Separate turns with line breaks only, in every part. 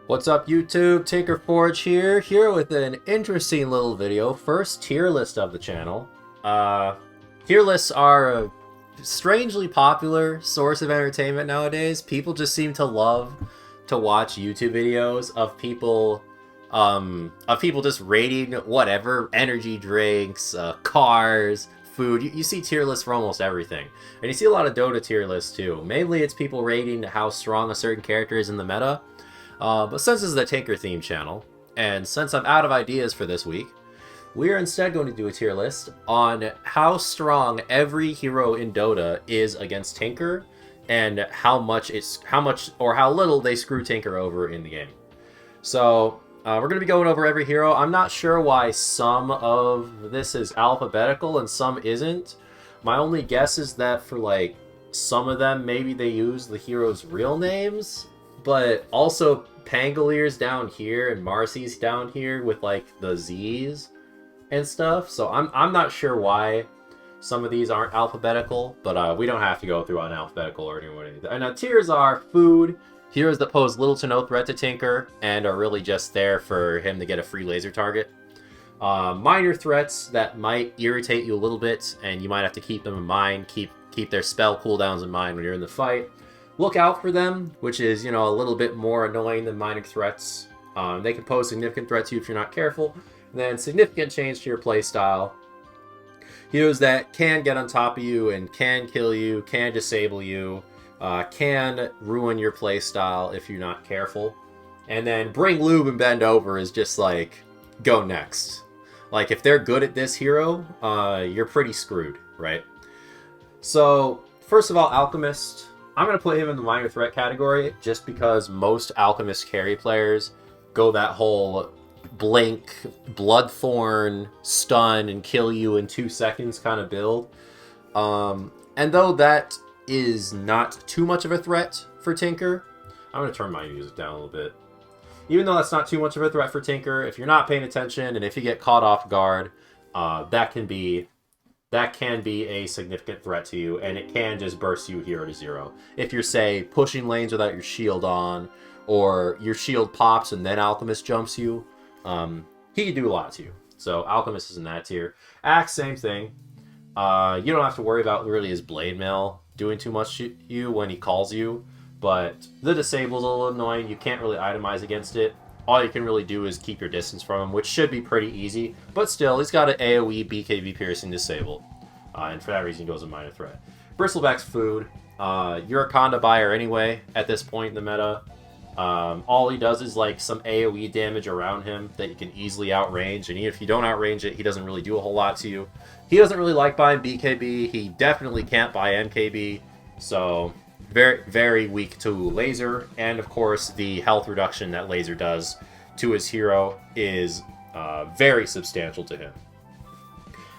What's up YouTube, TinkerForge here with an interesting little video. First tier list of the channel. Tier lists are a strangely popular source of entertainment nowadays. People just seem to love to watch YouTube videos of people just rating whatever, energy drinks, cars, food. You see tier lists for almost everything. And you see a lot of Dota tier lists too. Mainly it's people rating how strong a certain character is in the meta. But since this is the Tinker theme channel, and since I'm out of ideas for this week, we are instead going to do a tier list on how strong every hero in Dota is against Tinker, and how much or how little they screw Tinker over in the game. So we're going to be going over every hero. I'm not sure why some of this is alphabetical and some isn't. My only guess is that for like some of them, maybe they use the hero's real names. But also Pangalier's down here and Marcy's down here with like the Z's and stuff. So I'm not sure why some of these aren't alphabetical, but we don't have to go through an alphabetical order or anything. And tiers are food, heroes that pose little to no threat to Tinker and are really just there for him to get a free laser target. Minor threats that might irritate you a little bit and you might have to keep them in mind, keep their spell cooldowns in mind when you're in the fight. Look out for them, which is, a little bit more annoying than minor threats. They can pose significant threats to you if you're not careful. And then significant change to your playstyle. Heroes that can get on top of you and can kill you, can disable you, can ruin your playstyle if you're not careful. And then bring lube and bend over is just like, go next. Like, if they're good at this hero, you're pretty screwed, right? So, first of all, Alchemist. I'm going to put him in the minor threat category just because most Alchemist carry players go that whole blink, Bloodthorn, stun, and kill you in 2 seconds kind of build. And though that is not too much of a threat for Tinker, I'm going to turn my music down a little bit. Even though that's not too much of a threat for Tinker, if you're not paying attention and if you get caught off guard, that can be a significant threat to you, and it can just burst you hero to zero. If you're, say, pushing lanes without your shield on, or your shield pops and then Alchemist jumps you, he can do a lot to you. So Alchemist is in that tier. Axe, same thing. You don't have to worry about really his blade mail doing too much to you when he calls you, but the disable's a little annoying. You can't really itemize against it. All you can really do is keep your distance from him, which should be pretty easy. But still, he's got an AoE BKB piercing disable. And for that reason, he goes a minor threat. Bristleback's food. You're a Conda buyer anyway at this point in the meta. All he does is like some AoE damage around him that you can easily outrange. And even if you don't outrange it, he doesn't really do a whole lot to you. He doesn't really like buying BKB. He definitely can't buy MKB. So very, very weak to laser, and of course the health reduction that laser does to his hero is very substantial to him.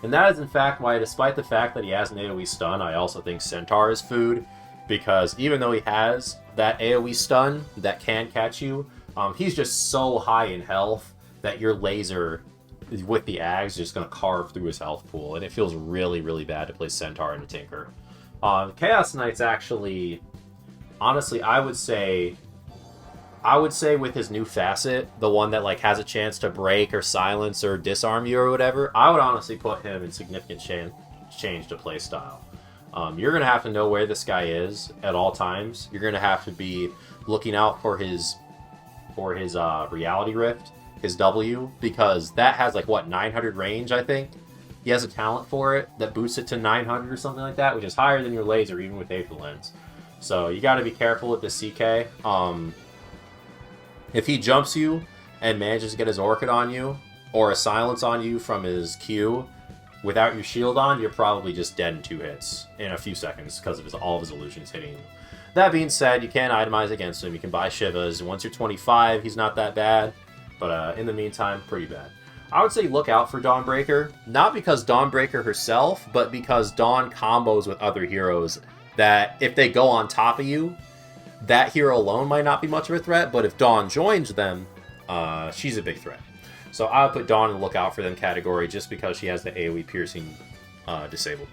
And that is in fact why, despite the fact that he has an AoE stun, I also think Centaur is food, because even though he has that AoE stun that can catch you, he's just so high in health that your laser with the Ags is just going to carve through his health pool, and it feels really, really bad to play Centaur into Tinker. Chaos Knight's actually, honestly, I would say with his new facet, the one that like has a chance to break or silence or disarm you or whatever, I would honestly put him in significant change to playstyle. You're going to have to know where this guy is at all times. You're going to have to be looking out for his Reality Rift, his W, because that has like, what, 900 range, I think? He has a talent for it that boosts it to 900 or something like that, which is higher than your laser, even with Aether Lens. So you got to be careful with the CK. If he jumps you and manages to get his Orchid on you, or a silence on you from his Q, without your shield on, you're probably just dead in 2 hits in a few seconds because of all of his illusions hitting you. That being said, you can itemize against him. You can buy Shivas. Once you're 25, he's not that bad. But in the meantime, pretty bad. I would say look out for Dawnbreaker, not because Dawnbreaker herself, but because Dawn combos with other heroes that if they go on top of you, that hero alone might not be much of a threat, but if Dawn joins them, she's a big threat. So I would put Dawn in the look out for them category just because she has the AoE piercing disabled.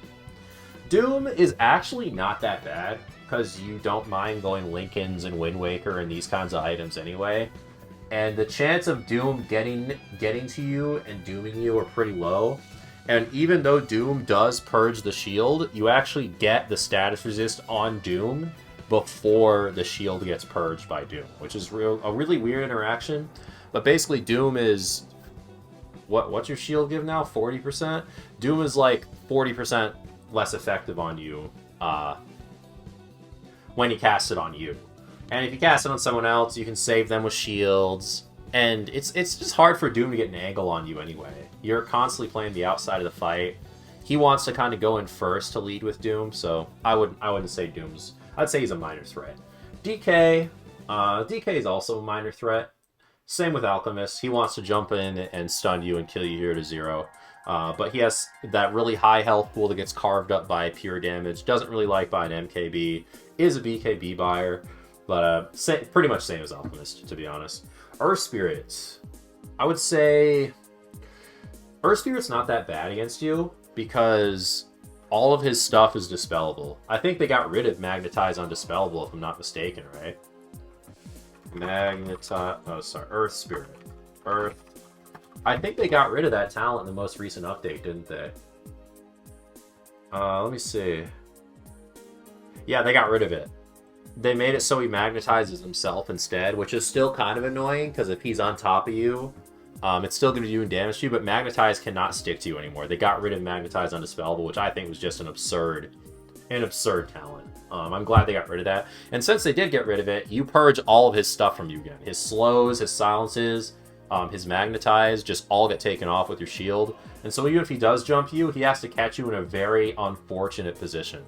Doom is actually not that bad because you don't mind going Lincolns and Wind Waker and these kinds of items anyway. and the chance of Doom getting to you and dooming you are pretty low. And even though Doom does purge the shield, you actually get the status resist on Doom before the shield gets purged by Doom, which is a really weird interaction. But basically, Doom is... What's your shield give now? 40%? Doom is like 40% less effective on you when you cast it on you. And if you cast it on someone else, you can save them with shields. And it's just hard for Doom to get an angle on you anyway. You're constantly playing the outside of the fight. He wants to kind of go in first to lead with Doom, so I wouldn't say Doom's... I'd say he's a minor threat. DK is also a minor threat. Same with Alchemist. He wants to jump in and stun you and kill you here to 0. But he has that really high health pool that gets carved up by pure damage. Doesn't really like buying MKB. Is a BKB buyer. But pretty much same as Alchemist, to be honest. Earth Spirit. I would say... Earth Spirit's not that bad against you, because all of his stuff is dispellable. I think they got rid of Magnetize on Dispellable, if I'm not mistaken, right? Earth Spirit. Earth. I think they got rid of that talent in the most recent update, didn't they? Let me see. Yeah, they got rid of it. They made it so he magnetizes himself instead, which is still kind of annoying, because if he's on top of you, it's still going to do damage to you, but Magnetize cannot stick to you anymore. They got rid of Magnetize Undispellable, which I think was just an absurd talent. I'm glad they got rid of that. And since they did get rid of it, you purge all of his stuff from you again. His slows, his silences, his Magnetize just all get taken off with your shield. And so even if he does jump you, he has to catch you in a very unfortunate position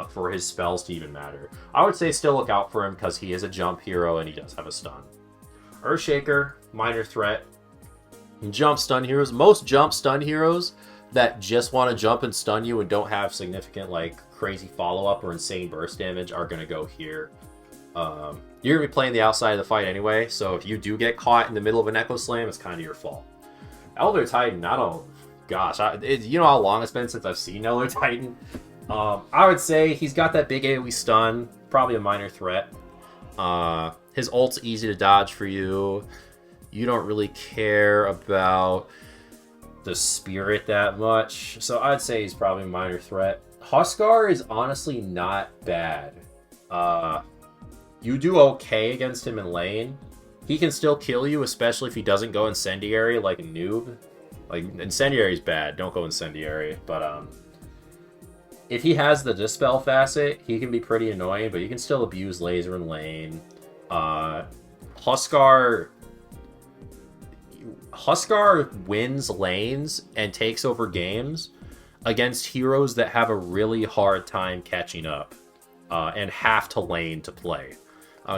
for his spells to even matter. I would say still look out for him because he is a jump hero and he does have a stun. Earthshaker, minor threat. Jump stun heroes. Most jump stun heroes that just want to jump and stun you and don't have significant, like, crazy follow-up or insane burst damage are going to go here. You're going to be playing the outside of the fight anyway, so if you do get caught in the middle of an Echo Slam, it's kind of your fault. Elder Titan, gosh, you know how long it's been since I've seen Elder Titan? I would say he's got that big AoE stun, probably a minor threat. His ult's easy to dodge for you. You don't really care about the spirit that much, so I'd say he's probably a minor threat. Huskar is honestly not bad. You do okay against him in lane. He can still kill you, especially if he doesn't go Incendiary like a noob. Like, Incendiary's bad, don't go Incendiary, but if he has the Dispel facet, he can be pretty annoying, but you can still abuse Laser in lane. Huskar wins lanes and takes over games against heroes that have a really hard time catching up and have to lane to play.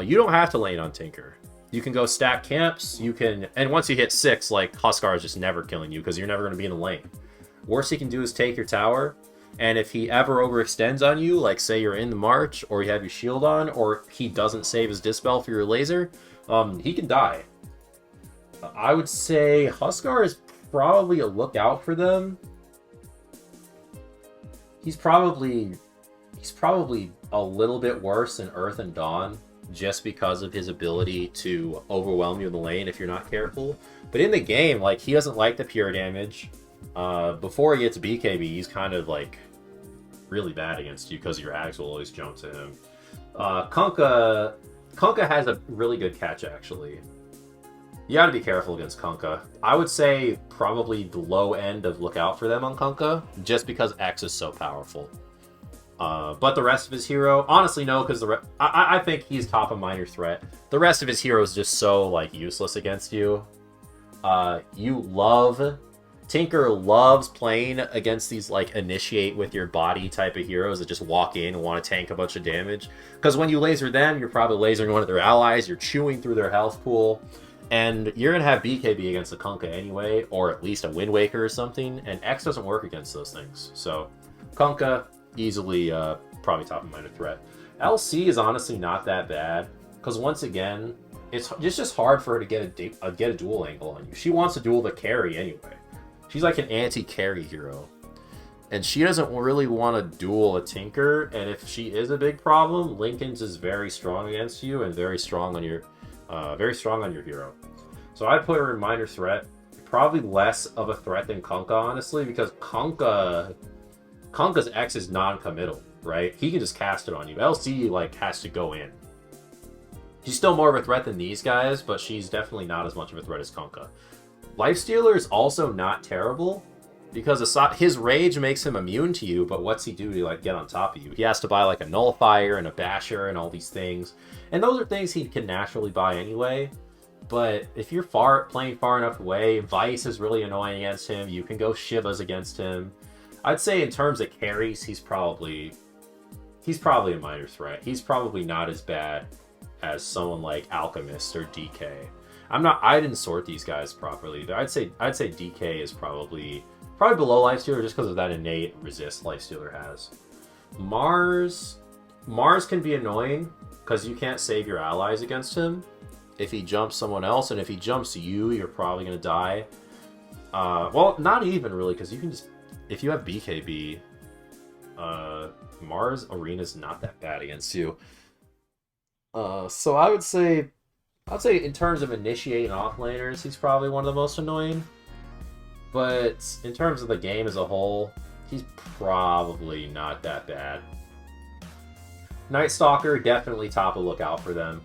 You don't have to lane on Tinker. You can go stack camps, and once you hit 6, like, Huskar is just never killing you because you're never going to be in the lane. Worst he can do is take your tower, and if he ever overextends on you, like say you're in the march, or you have your shield on, or he doesn't save his Dispel for your laser, he can die. I would say Huskar is probably a lookout for them. He's probably a little bit worse than Earth and Dawn, just because of his ability to overwhelm you in the lane if you're not careful. But in the game, like, he doesn't like the pure damage. Before he gets BKB, he's kind of, like, really bad against you because your Ags will always jump to him. Kunkka has a really good catch, actually. You gotta be careful against Kunkka. I would say probably the low end of look out for them on Kunkka, just because X is so powerful. But the rest of his hero, honestly no, because I think he's top of minor threat. The rest of his hero is just so, like, useless against you. Tinker loves playing against these, like, initiate with your body type of heroes that just walk in and want to tank a bunch of damage. Because when you laser them, you're probably lasering one of their allies, you're chewing through their health pool, and you're going to have BKB against the Kunkka anyway, or at least a Wind Waker or something, and X doesn't work against those things. So, Kunkka, easily probably top of minor threat. LC is honestly not that bad, because once again, it's just hard for her to get a duel angle on you. She wants to duel the carry anyway. She's like an anti-carry hero. And she doesn't really want to duel a Tinker, and if she is a big problem, Linken's is very strong against you and very strong on your Very strong on your hero. So I'd put her in minor threat. Probably less of a threat than Kunkka, honestly, because Kunkka's X is non-committal, right? He can just cast it on you. LC, like, has to go in. She's still more of a threat than these guys, but she's definitely not as much of a threat as Kunkka. Lifestealer is also not terrible, because his rage makes him immune to you, but what's he do to, like, get on top of you? He has to buy, like, a Nullifier and a Basher and all these things. And those are things he can naturally buy anyway. But if you're playing far enough away, Vice is really annoying against him. You can go Shivas against him. I'd say in terms of carries, he's probably a minor threat. He's probably not as bad as someone like Alchemist or DK. I didn't sort these guys properly. I'd say DK is probably below Lifestealer just because of that innate resist Lifestealer has. Mars can be annoying because you can't save your allies against him. If he jumps someone else, and if he jumps you, you're probably going to die. Well, not even really, because you can just... If you have BKB, Mars Arena's not that bad against you. So I would say in terms of initiating offlaners, he's probably one of the most annoying. But in terms of the game as a whole, he's probably not that bad. Night Stalker, definitely top of lookout for them.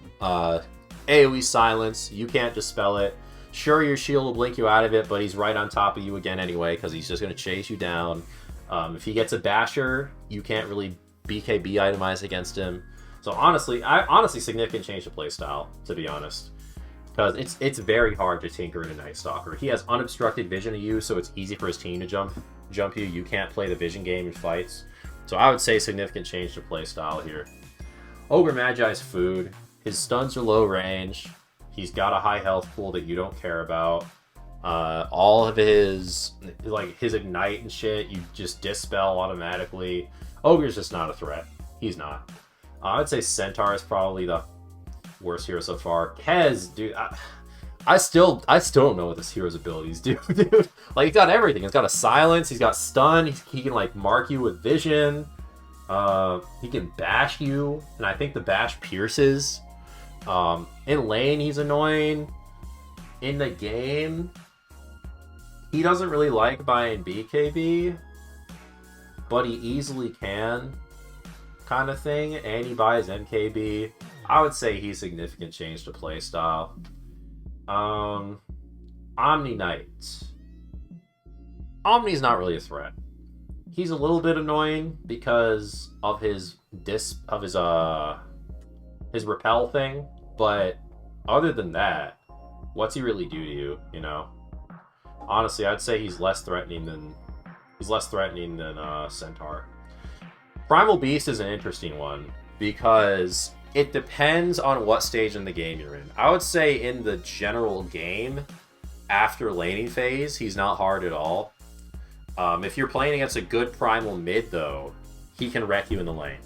AoE silence, you can't dispel it. Sure, your shield will blink you out of it, but he's right on top of you again anyway, because he's just going to chase you down. If he gets a Basher, you can't really BKB itemize against him. So honestly, significant change to playstyle, to be honest. Because it's very hard to tinker in a Night Stalker. He has unobstructed vision of you, so it's easy for his team to jump you. You can't play the vision game in fights. So I would say significant change to playstyle here. Ogre Magi's food. His stuns are low range. He's got a high health pool that you don't care about. All of his ignite and shit, you just dispel automatically. Ogre's just not a threat. He's not. I'd say Centaur is probably the worst hero so far. Kez, dude, I still don't know what this hero's abilities do, dude. Like, he's got everything. He's got a silence. He's got stun. He can like mark you with vision. He can bash you, and I think the bash pierces. In lane, he's annoying. In the game, he doesn't really like buying BKB, but he easily can, kind of thing, and he buys MKB. I would say he's significant change to playstyle. Omni Knight. Omni's not really a threat. He's a little bit annoying because of his repel thing, but other than that, what's he really do to you, you know? Honestly, I'd say he's less threatening than Centaur. Primal Beast is an interesting one because it depends on what stage in the game you're in. I would say in the general game, after laning phase, he's not hard at all. If you're playing against a good Primal mid, though, he can wreck you in the lane.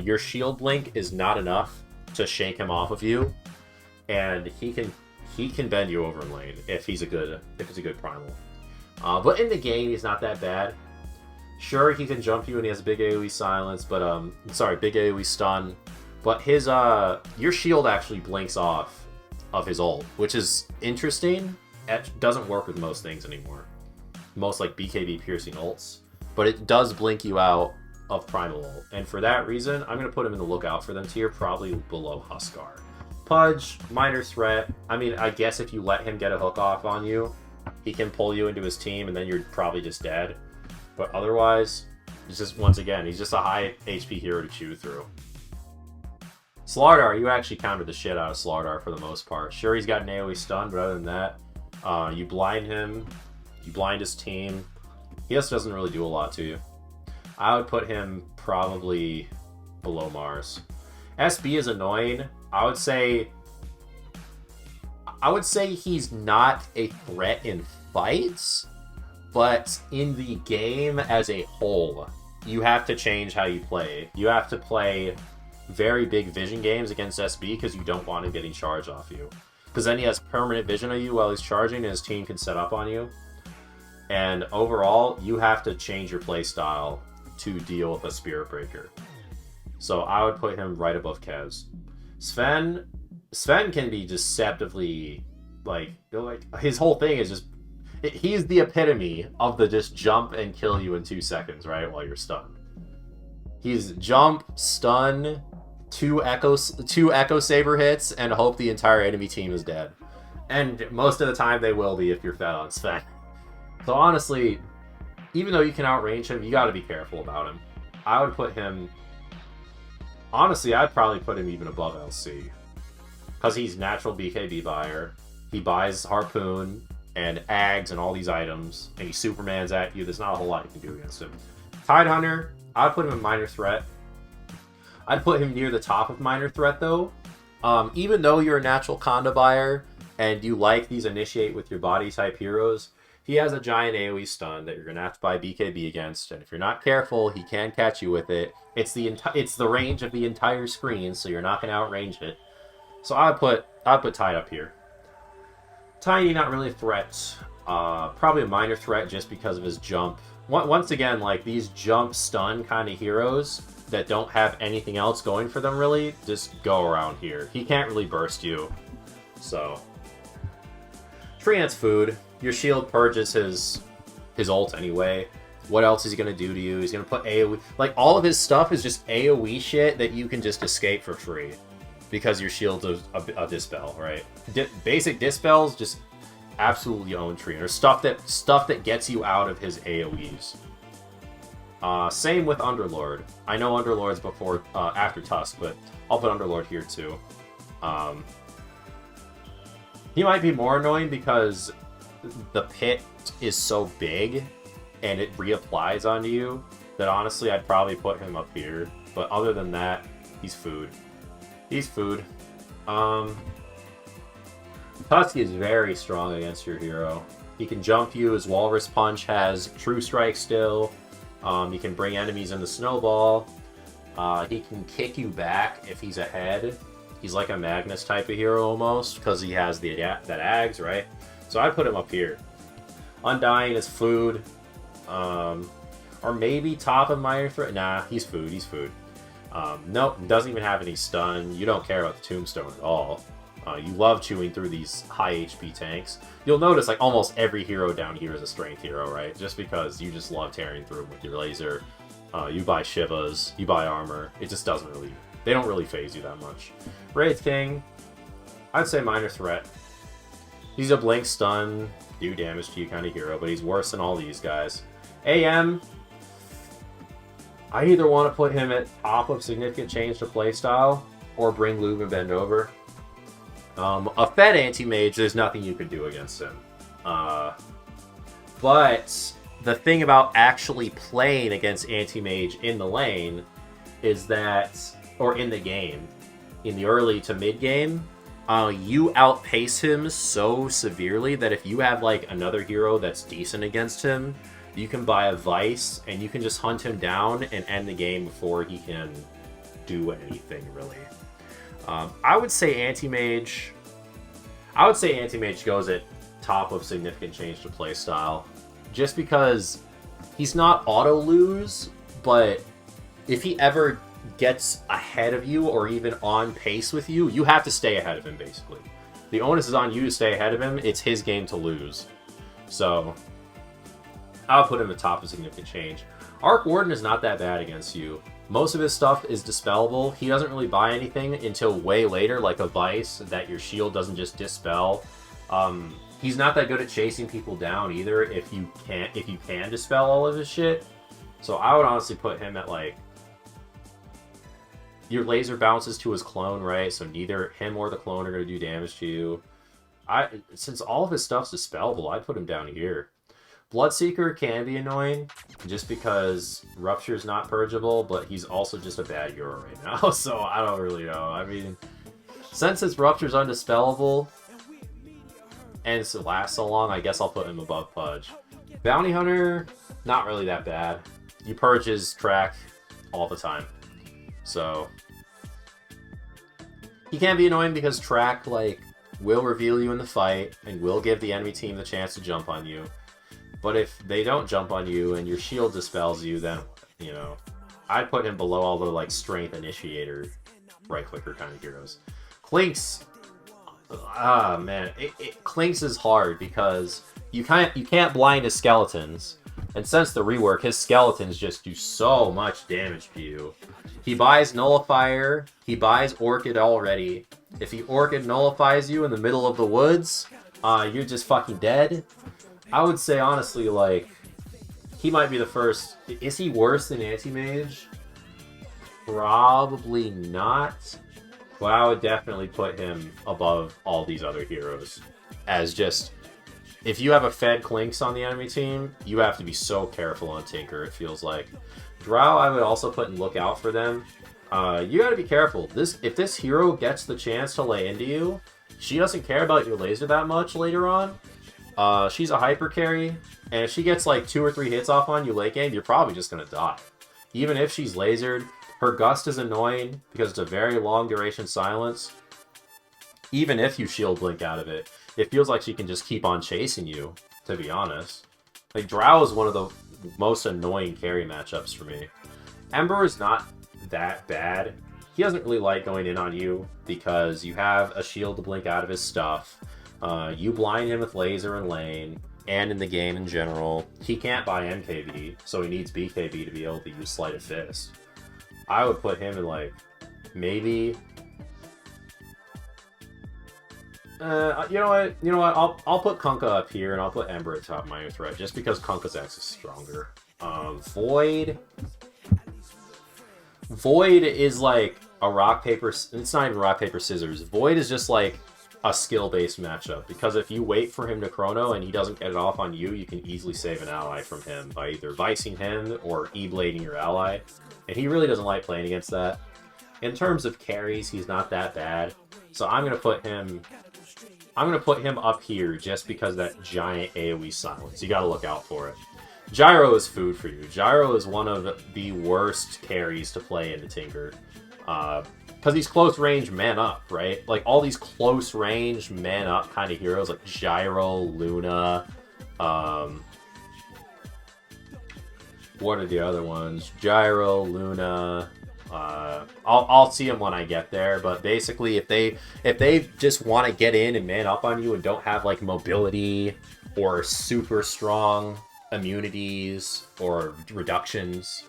Your shield blink is not enough to shake him off of you, and he can bend you over in lane if it's a good Primal. But in the game, he's not that bad. Sure, he can jump you and he has a big AoE silence, but big AoE stun. But his your shield actually blinks off of his ult, which is interesting. It doesn't work with most things anymore. Most like BKB piercing ults, but it does blink you out of Primal ult. And for that reason, I'm gonna put him in the lookout for them tier, probably below Huskar. Pudge, minor threat. I mean, I guess if you let him get a hook off on you, he can pull you into his team, and then you're probably just dead. But otherwise, it's just, once again, he's just a high HP hero to chew through. Slardar, you actually countered the shit out of Slardar for the most part. Sure, he's got an AoE stun, but other than that, you blind him, you blind his team. He just doesn't really do a lot to you. I would put him probably below Mars. SB is annoying. I would say he's not a threat in fights, but in the game as a whole, you have to change how you play. You have to play very big vision games against SB because you don't want him getting charged off you. Because then he has permanent vision of you while he's charging, and his team can set up on you. And overall, you have to change your play style to deal with a Spirit Breaker. So I would put him right above Kez. Sven, Sven can be deceptively, like his whole thing is just, he's the epitome of the just jump and kill you in 2 seconds, right, while you're stunned. He's jump, stun, two echo saber hits, and hope the entire enemy team is dead. And most of the time they will be if you're fed on Sven. So honestly, even though you can outrange him, you got to be careful about him. I would put him... Honestly, I'd probably put him even above LC. Because he's natural BKB buyer. He buys Harpoon and Ags and all these items. And he Supermans at you. There's not a whole lot you can do against him. Tidehunter, I'd put him in minor threat. I'd put him near the top of minor threat, though. Even though you're a natural Conda buyer and you like these initiate with your body type heroes, he has a giant AoE stun that you're going to have to buy BKB against, and if you're not careful, he can catch you with it. It's the range of the entire screen, so you're not going to outrange it. So I'd put Tide up here. Tiny, not really a threat. Probably a minor threat just because of his jump. Once again, like these jump stun kind of heroes that don't have anything else going for them really, just go around here. He can't really burst you. So Treant's food. Your shield purges his ult anyway. What else is he going to do to you? He's going to put AoE. Like, all of his stuff is just AoE shit that you can just escape for free. Because your shield's a dispel, right? Basic dispels just absolutely own Treant. Or stuff that gets you out of his AoEs. Same with Underlord. I know Underlord's before, after Tusk, but I'll put Underlord here too. He might be more annoying because the pit is so big and it reapplies onto you that honestly I'd probably put him up here. But other than that, he's food. He's food. Tusk is very strong against your hero. He can jump you. His Walrus Punch has True Strike still. He can bring enemies in the snowball. He can kick you back if he's ahead. He's like a Magnus type of hero almost because he has that Ags, right? So I'd put him up here. Undying is food. Or maybe top of minor threat. Nah, he's food. He's food. Nope, doesn't even have any stun. You don't care about the tombstone at all. You love chewing through these high HP tanks. You'll notice like almost every hero down here is a strength hero, right? Just because you just love tearing through them with your laser. You buy Shivas, you buy armor. It just doesn't really... They don't really phase you that much. Wraith King, I'd say minor threat. He's a blink stun, do damage to you kind of hero, but he's worse than all these guys. AM, I either want to put him at top of significant change to playstyle or bring Lube and Bend over. A fed anti-mage, there's nothing you can do against him. But the thing about actually playing against anti-mage in the lane is that, or in the game, in the early to mid game, you outpace him so severely that if you have like another hero that's decent against him, you can buy a Vice and you can just hunt him down and end the game before he can do anything really. I would say anti-mage goes at top of significant change to playstyle, just because he's not auto lose, but if he ever gets ahead of you or even on pace with you, you have to stay ahead of him basically. The onus is on you to stay ahead of him. It's his game to lose. So I'll put him at top of significant change. Arc Warden is not that bad against you. Most of his stuff is dispellable. He doesn't really buy anything until way later, like a Vice, that your shield doesn't just dispel. He's not that good at chasing people down either if you can dispel all of his shit. So I would honestly put him at like... Your laser bounces to his clone, right? So neither him or the clone are going to do damage to you. Since all of his stuff's dispellable, I'd put him down here. Bloodseeker can be annoying, just because Rupture's not purgeable, but he's also just a bad hero right now, so I don't really know. I mean, since his Rupture's undispellable, and it lasts so long, I guess I'll put him above Pudge. Bounty Hunter, not really that bad. You purge his track all the time. So, he can be annoying because track, like, will reveal you in the fight, and will give the enemy team the chance to jump on you. But if they don't jump on you and your shield dispels you, then, you know, I'd put him below all the, like, strength initiator, right-clicker kind of heroes. Clinks, Man, Clinks is hard because you can't blind his skeletons, and since the rework, his skeletons just do so much damage to you. He buys Nullifier, he buys Orchid already. If he Orchid nullifies you in the middle of the woods, you're just fucking dead. I would say honestly, like, he might be the first. Is he worse than Anti-Mage? Probably not. But I would definitely put him above all these other heroes. As just, if you have a Fed Clinks on the enemy team, you have to be so careful on Tinker, it feels like. Drow, I would also put in Lookout for them. You gotta be careful. If this hero gets the chance to lay into you, she doesn't care about your laser that much later on. She's a hyper carry, and if she gets like 2 or 3 hits off on you late game, you're probably just gonna die. Even if she's lasered, her Gust is annoying because it's a very long duration silence. Even if you shield blink out of it, it feels like she can just keep on chasing you, to be honest. Like, Drow is one of the most annoying carry matchups for me. Ember is not that bad. He doesn't really like going in on you because you have a shield to blink out of his stuff. You blind him with laser in lane, and in the game in general. He can't buy MKB, so he needs BKB to be able to use Sleight of Fist. I would put him in, like, maybe... you know what? I'll put Kunkka up here, and I'll put Ember at top minor threat, just because Kunkka's X is stronger. Void... Void is like a rock, paper... It's not even rock, paper, scissors. Void is just like a skill-based matchup, because if you wait for him to chrono and he doesn't get it off on you, you can easily save an ally from him by either vicing him or E-blading your ally. And he really doesn't like playing against that. In terms of carries, he's not that bad. So I'm gonna put him up here just because of that giant AoE silence. You gotta look out for it. Gyro is food for you. Gyro is one of the worst carries to play into Tinker. Because he's close range man up, right? Like, all these close range man up kind of heroes, like Gyro, Luna, what are the other ones? Gyro, Luna, I'll see them when I get there, but basically if they just want to get in and man up on you and don't have like mobility or super strong immunities or reductions,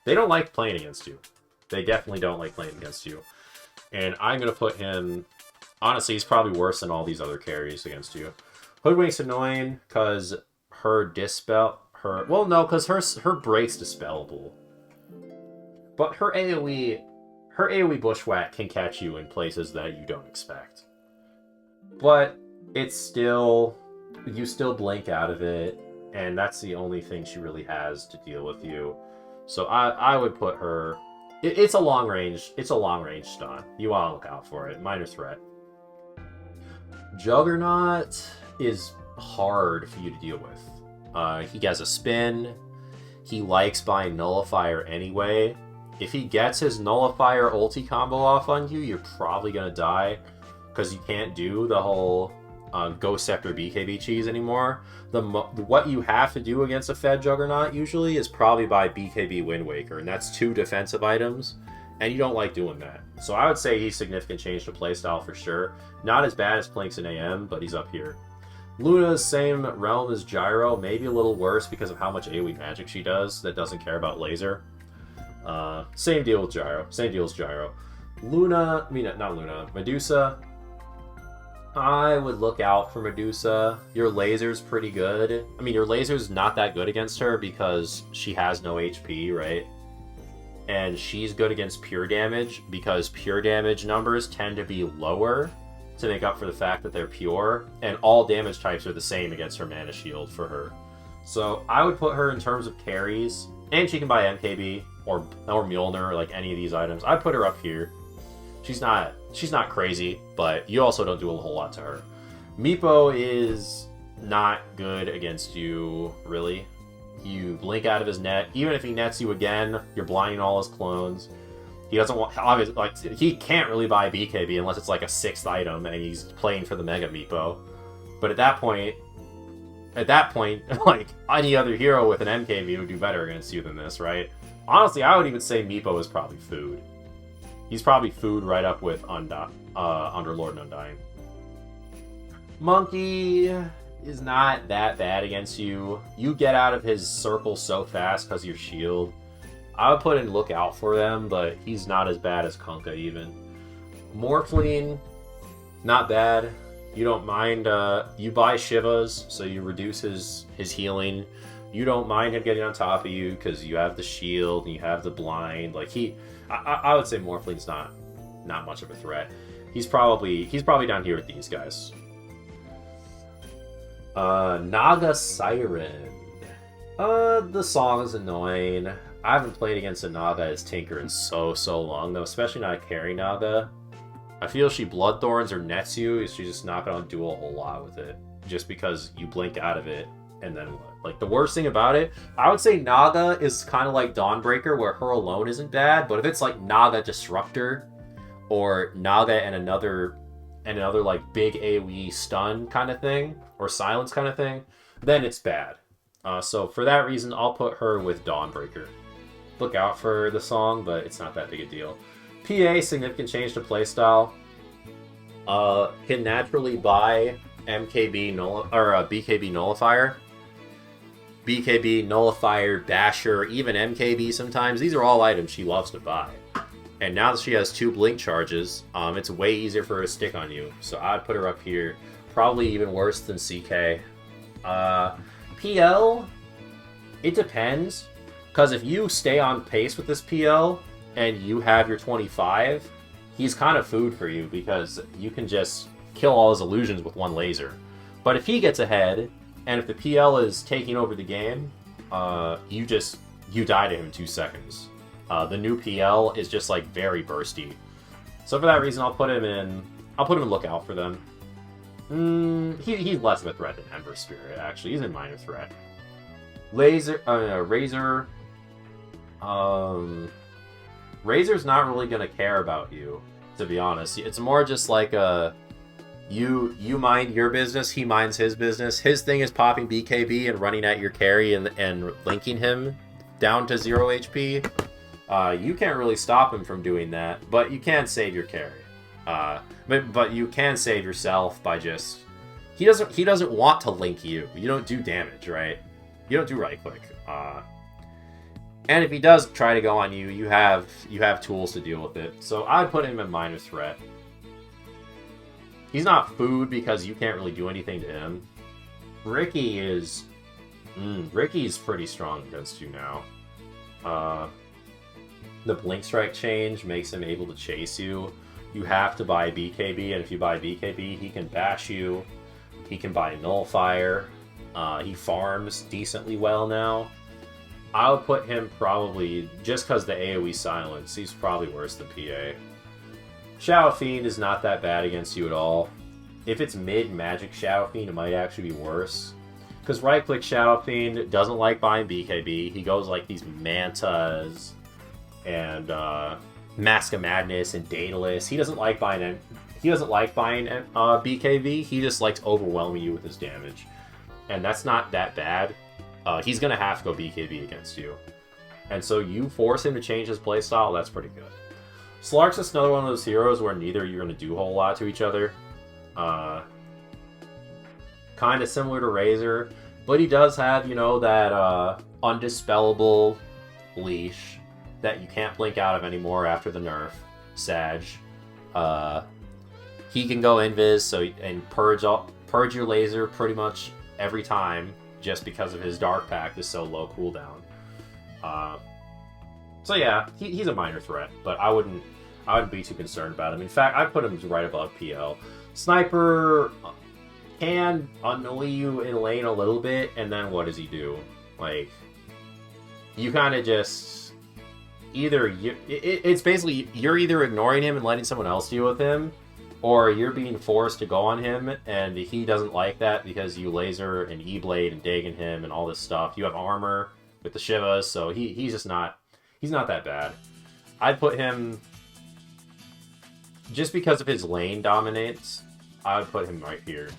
they don't like playing against you. They definitely don't like playing against you. And I'm going to put him... Honestly, he's probably worse than all these other carries against you. Hoodwink's annoying because her Dispel... Well, no, because her Break's dispellable. But her AoE Bushwhack can catch you in places that you don't expect. But it's still... You still blink out of it, and that's the only thing she really has to deal with you. So I would put her... It's a long range stun. You want to look out for it. Minor threat. Juggernaut is hard for you to deal with. He has a spin. He likes buying Nullifier anyway. If he gets his Nullifier ulti combo off on you, you're probably going to die. Because you can't do the whole Ghost Scepter BKB cheese anymore. What you have to do against a Fed Juggernaut usually is probably buy BKB Wind Waker, and that's 2 defensive items, and you don't like doing that. So I would say he's significant change to playstyle for sure. Not as bad as Plinks in AM, but he's up here. Luna's same realm as Gyro, maybe a little worse because of how much AoE magic she does that doesn't care about laser. Same deal with Gyro. Same deal as Gyro. Luna, I mean, not Luna, Medusa. I would look out for Medusa. Your laser's pretty good. I mean, your laser's not that good against her because she has no HP, right? And she's good against pure damage because pure damage numbers tend to be lower to make up for the fact that they're pure, and all damage types are the same against her mana shield for her. So I would put her in terms of carries, and she can buy MKB or Mjolnir, or like any of these items. I'd put her up here. She's not crazy, but you also don't do a whole lot to her. Meepo is not good against you, really. You blink out of his net. Even if he nets you again, you're blinding all his clones. He doesn't want... Obviously, like, he can't really buy BKB unless it's like a 6th item and he's playing for the Mega Meepo. But at that point, like, any other hero with an MKB would do better against you than this, right? Honestly, I would even say Meepo is probably food. He's probably food right up with Undot. under Lord and Undying. Monkey is not that bad against you. You get out of his circle so fast because of your shield. I would put in Look Out for them, but he's not as bad as Kunkka even. Morphling, not bad. You don't mind, you buy Shiva's, so you reduce his healing. You don't mind him getting on top of you because you have the shield and you have the blind. Like I would say Morphling's not much of a threat. He's probably down here with these guys. Naga Siren. The song is annoying. I haven't played against a Naga as Tinker in so long though, especially not a carry Naga. I feel she Bloodthorns or nets you, she's just not gonna do a whole lot with it. Just because you blink out of it, and then what? Like, the worst thing about it, I would say Naga is kind of like Dawnbreaker, where her alone isn't bad, but if it's like Naga Disruptor, or Naga and another like big AoE stun kind of thing, or silence kind of thing, then it's bad. So for that reason, I'll put her with Dawnbreaker. Look out for the song, but it's not that big a deal. PA, significant change to playstyle. Can naturally buy BKB Nullifier. BKB, Nullifier, Basher, even MKB sometimes. These are all items she loves to buy. And now that she has 2 blink charges, it's way easier for her to stick on you. So I'd put her up here. Probably even worse than CK. PL, it depends. Because if you stay on pace with this PL, and you have your 25, he's kind of food for you because you can just kill all his illusions with 1 laser. But if he gets ahead, and if the PL is taking over the game, you die to him in 2 seconds. The new PL is just like very bursty. So for that reason, I'll put him in Look Out for them. He's less of a threat than Ember Spirit, actually. He's a minor threat. Razor. Razor's not really gonna care about you, to be honest. It's more just like you mind your business, he minds his business. His thing is popping BKB and running at your carry and linking him down to 0 HP. You can't really stop him from doing that, but you can save your carry. But you can save yourself by just he doesn't want to link you. You don't do damage, right? You don't do right click. And if he does try to go on you, you have tools to deal with it. So I'd put him in minor threat. He's not food because you can't really do anything to him. Ricky's pretty strong against you now. The Blink Strike change makes him able to chase you. You have to buy BKB, and if you buy BKB, he can bash you. He can buy Nullifier. He farms decently well now. I would put him probably, just because the AoE silence, he's probably worse than PA. Shadow Fiend is not that bad against you at all. If it's mid-magic Shadow Fiend, it might actually be worse. Because right-click Shadow Fiend doesn't like buying BKB. He goes like these Mantas and Mask of Madness and Daedalus. He doesn't like buying BKB. He just likes overwhelming you with his damage. And that's not that bad. He's going to have to go BKB against you. And so you force him to change his playstyle, that's pretty good. Slark's just another one of those heroes where neither you're going to do a whole lot to each other. Kind of similar to Razor, but he does have, that undispellable leash that you can't blink out of anymore after the nerf. Sag. He can go invis and purge your laser pretty much every time, just because of his Dark Pact is so low cooldown. So yeah, he's a minor threat, but I wouldn't be too concerned about him. In fact, I'd put him right above PL. Sniper can annoy you in lane a little bit, and then what does he do? Like, you kind of just it's basically you're either ignoring him and letting someone else deal with him, or you're being forced to go on him, and he doesn't like that because you laser and E-Blade and Dagon him and all this stuff. You have armor with the Shivas, so he's just not that bad. I'd put him, just because of his lane dominance, I would put him right here.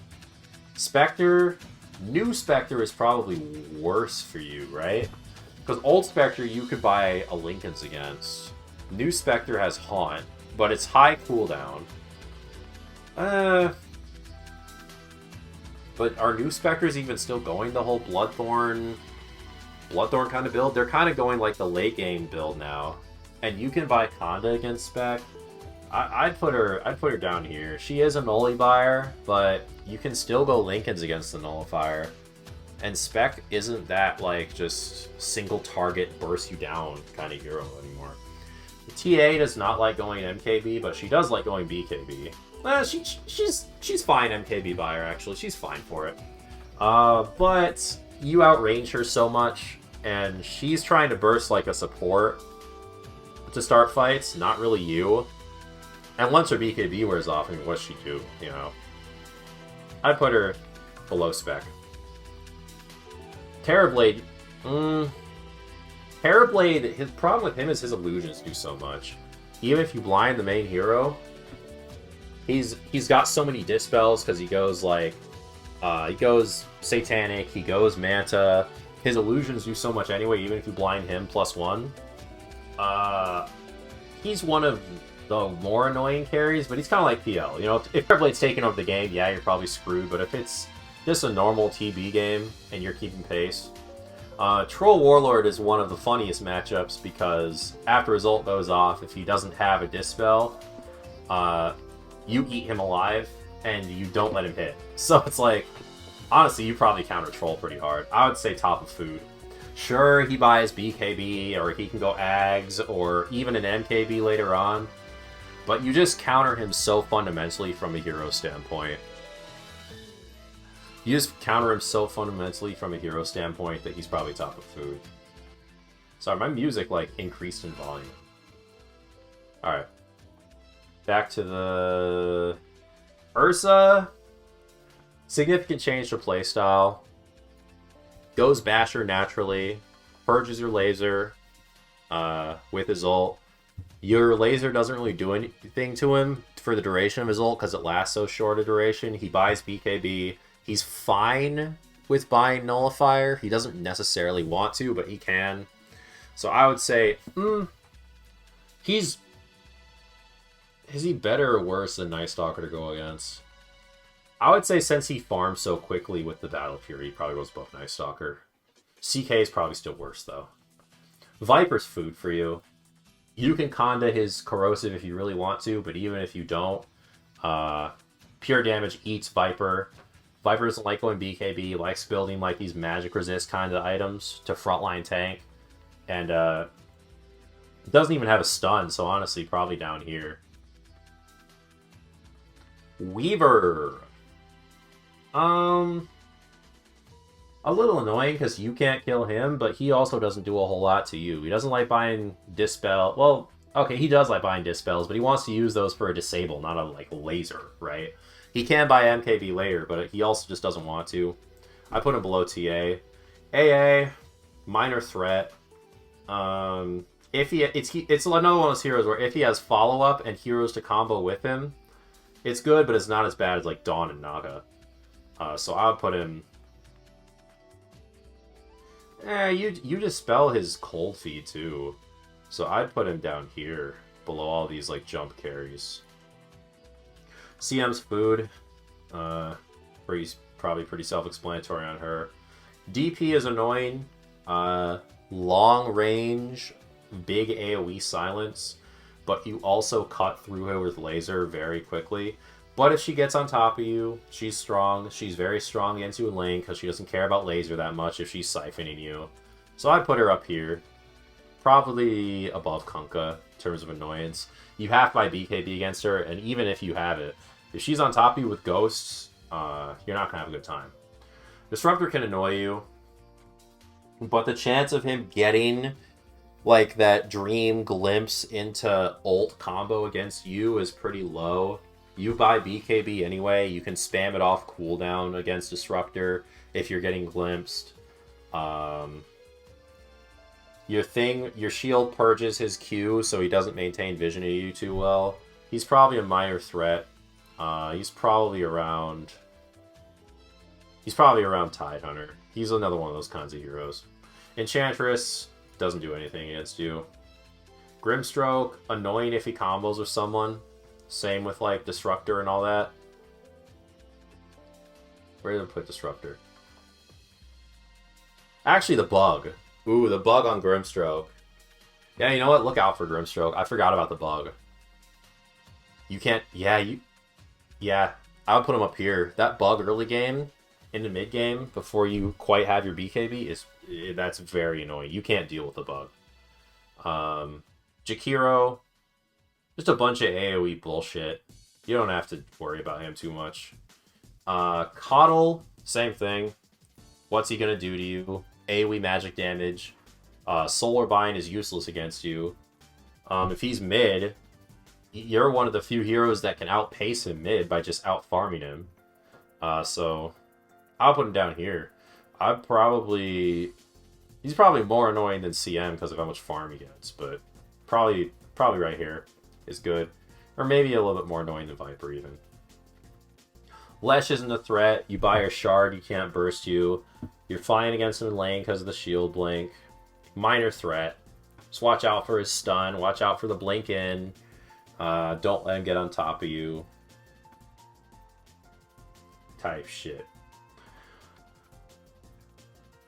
Spectre, new Spectre is probably worse for you, right? Because old Spectre you could buy a Linken's against. New Spectre has Haunt, but it's high cooldown. Uh, but are new Spectres even still going the whole Bloodthorn kind of build? They're kind of going like the late game build now. And you can buy Conda against Spec. I'd put her down here. She is a nullifier, but you can still go Lincolns against the nullifier. And Spec isn't that like just single target burst you down kind of hero anymore. The TA does not like going MKB, but she does like going BKB. She's fine MKB buyer actually. She's fine for it. But you outrange her so much, and she's trying to burst like a support to start fights, not really you. And once her BKB wears off, I mean, what's she do? You know, I'd put her below Spec. Terrorblade. Terrorblade, his problem with him is his illusions do so much. Even if you blind the main hero, he's got so many dispels because he goes like, he goes Satanic, he goes Manta. His illusions do so much anyway, even if you blind him +1. He's one of the more annoying carries, but he's kind of like PL. You know, if Terrorblade's taking over the game, yeah, you're probably screwed, but if it's just a normal TB game and you're keeping pace. Troll Warlord is one of the funniest matchups because after his ult goes off, if he doesn't have a Dispel, you eat him alive and you don't let him hit. So it's like, honestly, you probably counter Troll pretty hard. I would say top of food. Sure, he buys BKB, or he can go Ags, or even an MKB later on, but you just counter him so fundamentally from a hero standpoint. You just counter him so fundamentally from a hero standpoint that he's probably top of food. Sorry, my music, like, increased in volume. Alright. Back to the... Ursa. Significant change to playstyle. Goes Basher naturally. Purges your laser with his ult. Your laser doesn't really do anything to him for the duration of his ult because it lasts so short a duration. He buys BKB. He's fine with buying Nullifier. He doesn't necessarily want to, but he can. So I would say, is he better or worse than Night Stalker to go against? I would say since he farms so quickly with the Battle Fury, he probably goes above Night Stalker. CK is probably still worse, though. Viper's food for you. You can Conda his Corrosive if you really want to, but even if you don't, pure damage eats Viper. Viper doesn't like going BKB, he likes building like these magic resist kind of items to frontline tank. And doesn't even have a stun, so honestly, probably down here. Weaver. A little annoying because you can't kill him, but he also doesn't do a whole lot to you. He doesn't like buying Dispel. Well, okay, he does like buying Dispels, but he wants to use those for a disable, not a like laser, right? He can buy MKB later, but he also just doesn't want to. I put him below TA. AA, minor threat. If it's another one of those heroes where if he has follow-up and heroes to combo with him, it's good, but it's not as bad as like Dawn and Naga. So I would put him... you dispel his cold feed too. So I'd put him down here, below all these like jump carries. CM's food, where he's probably pretty self-explanatory on her. DP is annoying. Long range, big AoE silence, but you also cut through her with laser very quickly. But if she gets on top of you, she's strong. She's very strong against you in lane because she doesn't care about laser that much if she's siphoning you. So I'd put her up here. Probably above Kunkka in terms of annoyance. You have to buy BKB against her, and even if you have it, if she's on top of you with ghosts, you're not going to have a good time. Disruptor can annoy you, but the chance of him getting like that dream glimpse into ult combo against you is pretty low. You buy BKB anyway, you can spam it off cooldown against Disruptor if you're getting glimpsed. Your shield purges his Q, so he doesn't maintain vision of you too well. He's probably a minor threat. He's probably around Tidehunter. He's another one of those kinds of heroes. Enchantress doesn't do anything against you. Grimstroke, annoying if he combos with someone. Same with like Disruptor and all that. Where did I put Disruptor? Actually, the bug. Ooh, the bug on Grimstroke. Yeah, you know what? Look out for Grimstroke. I forgot about the bug. You can't... Yeah, you... Yeah, I would put him up here. That bug early game, into mid game, before you quite have your BKB, that's very annoying. You can't deal with the bug. Jakiro, just a bunch of AoE bullshit. You don't have to worry about him too much. Coddle, same thing. What's he gonna do to you? AoE magic damage. Solar Bind is useless against you. If he's mid, you're one of the few heroes that can outpace him mid by just out-farming him. So, I'll put him down here. He's probably more annoying than CM because of how much farm he gets, but probably right here is good. Or maybe a little bit more annoying than Viper even. Lesh isn't a threat. You buy your shard, he can't burst you. You're flying against him in lane because of the shield blink. Minor threat. Just watch out for his stun. Watch out for the blink in. Don't let him get on top of you. Type shit.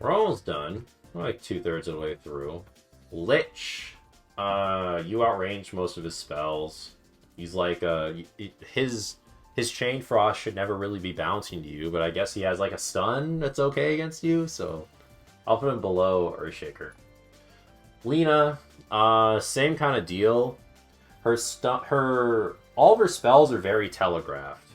We're almost done. We're like 2/3 of the way through. Lich. You outrange most of his spells. He's like, his Chain Frost should never really be bouncing to you, but I guess he has like a stun that's okay against you, so I'll put him below Earthshaker. Lina, same kind of deal. All of her spells are very telegraphed.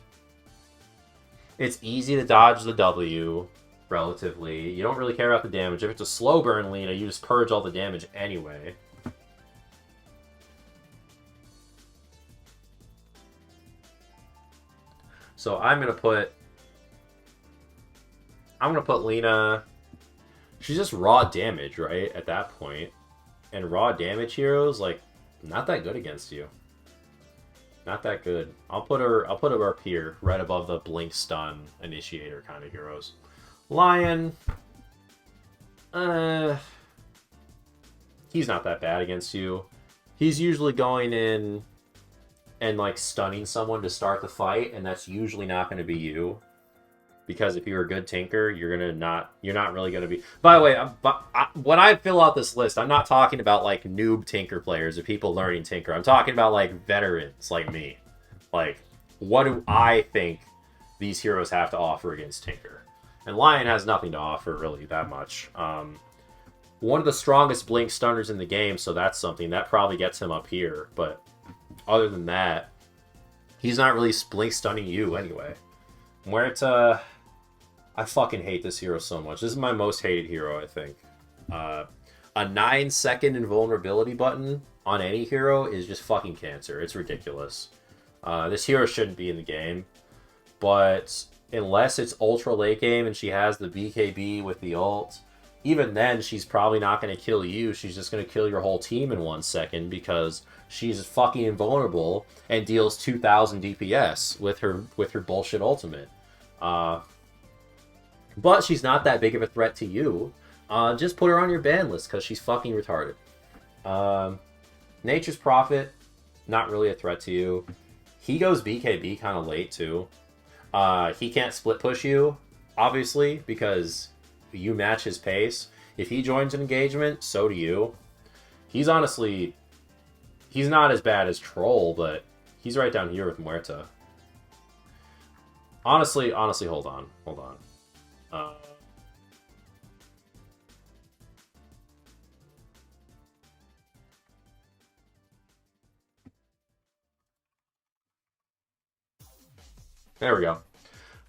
It's easy to dodge the W, relatively. You don't really care about the damage. If it's a slow burn Lina, you just purge all the damage anyway. So I'm gonna put Lina. She's just raw damage, right? At that point. And raw damage heroes, like, not that good against you. Not that good. I'll put her up here, right above the blink stun initiator kind of heroes. Lion. He's not that bad against you. He's usually going in and like stunning someone to start the fight, and that's usually not going to be you. Because if you're a good Tinker, you're not really going to be... By the way, when I fill out this list, I'm not talking about, like, noob Tinker players or people learning Tinker. I'm talking about, like, veterans like me. Like, what do I think these heroes have to offer against Tinker? And Lion has nothing to offer, really, that much. One of the strongest blink stunners in the game, so that's something. That probably gets him up here. But other than that, he's not really blink stunning you anyway. Muerta... I fucking hate this hero so much. This is my most hated hero, I think. A 9-second invulnerability button on any hero is just fucking cancer. It's ridiculous. This hero shouldn't be in the game. But unless it's ultra late game and she has the BKB with the ult, even then she's probably not going to kill you. She's just going to kill your whole team in 1 second because she's fucking invulnerable and deals 2,000 DPS with her bullshit ultimate. But she's not that big of a threat to you. Just put her on your ban list because she's fucking retarded. Nature's Prophet, not really a threat to you. He goes BKB kind of late too. He can't split push you, obviously, because you match his pace. If he joins an engagement, so do you. He's honestly... He's not as bad as Troll, but he's right down here with Muerta. Honestly, hold on. There we go.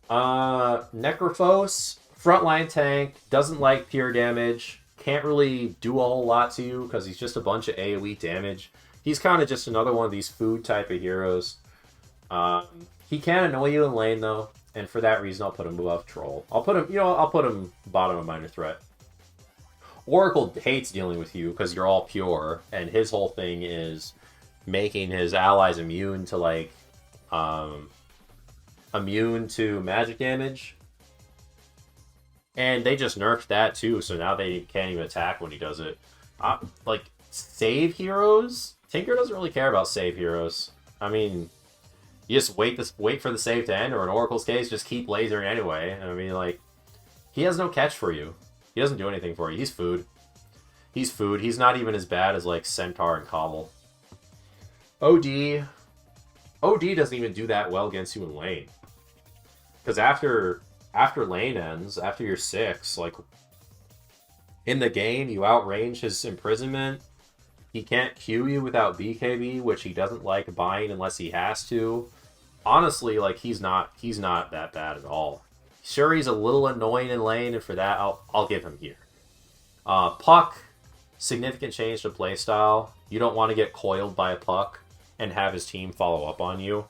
Necrophos, frontline tank, doesn't like pure damage, can't really do a whole lot to you because he's just a bunch of AoE damage. He's kind of just another one of these food type of heroes. He can annoy you in lane though. And for that reason, I'll put him above Troll. I'll put him bottom of minor threat. Oracle hates dealing with you because you're all pure, and his whole thing is making his allies immune to like, immune to magic damage. And they just nerfed that too, so now they can't even attack when he does it. Like, save heroes? Tinker doesn't really care about save heroes. I mean... You just wait for the save to end, or in Oracle's case, just keep lasering anyway. And I mean, like, he has no catch for you. He doesn't do anything for you. He's food. He's food. He's not even as bad as, like, Centaur and Cobble. OD doesn't even do that well against you in lane. Because after lane ends, after you're 6, like, in the game, you outrange his imprisonment. He can't Q you without BKB, which he doesn't like buying unless he has to. Honestly, like, he's not that bad at all. Sure, he's a little annoying in lane, and for that, I'll give him here. Puck, significant change to playstyle. You don't want to get coiled by a Puck and have his team follow up on you.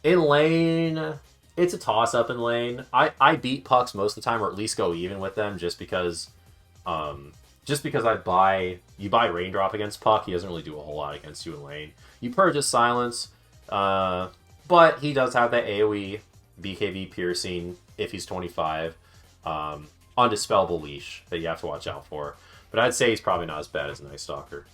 In lane, it's a toss-up in lane. I beat Pucks most of the time, or at least go even with them, just because you buy Raindrop against Puck. He doesn't really do a whole lot against you in lane. You purge his silence, but he does have that AoE BKB piercing if he's 25, undispellable leash that you have to watch out for. But I'd say he's probably not as bad as Night Stalker.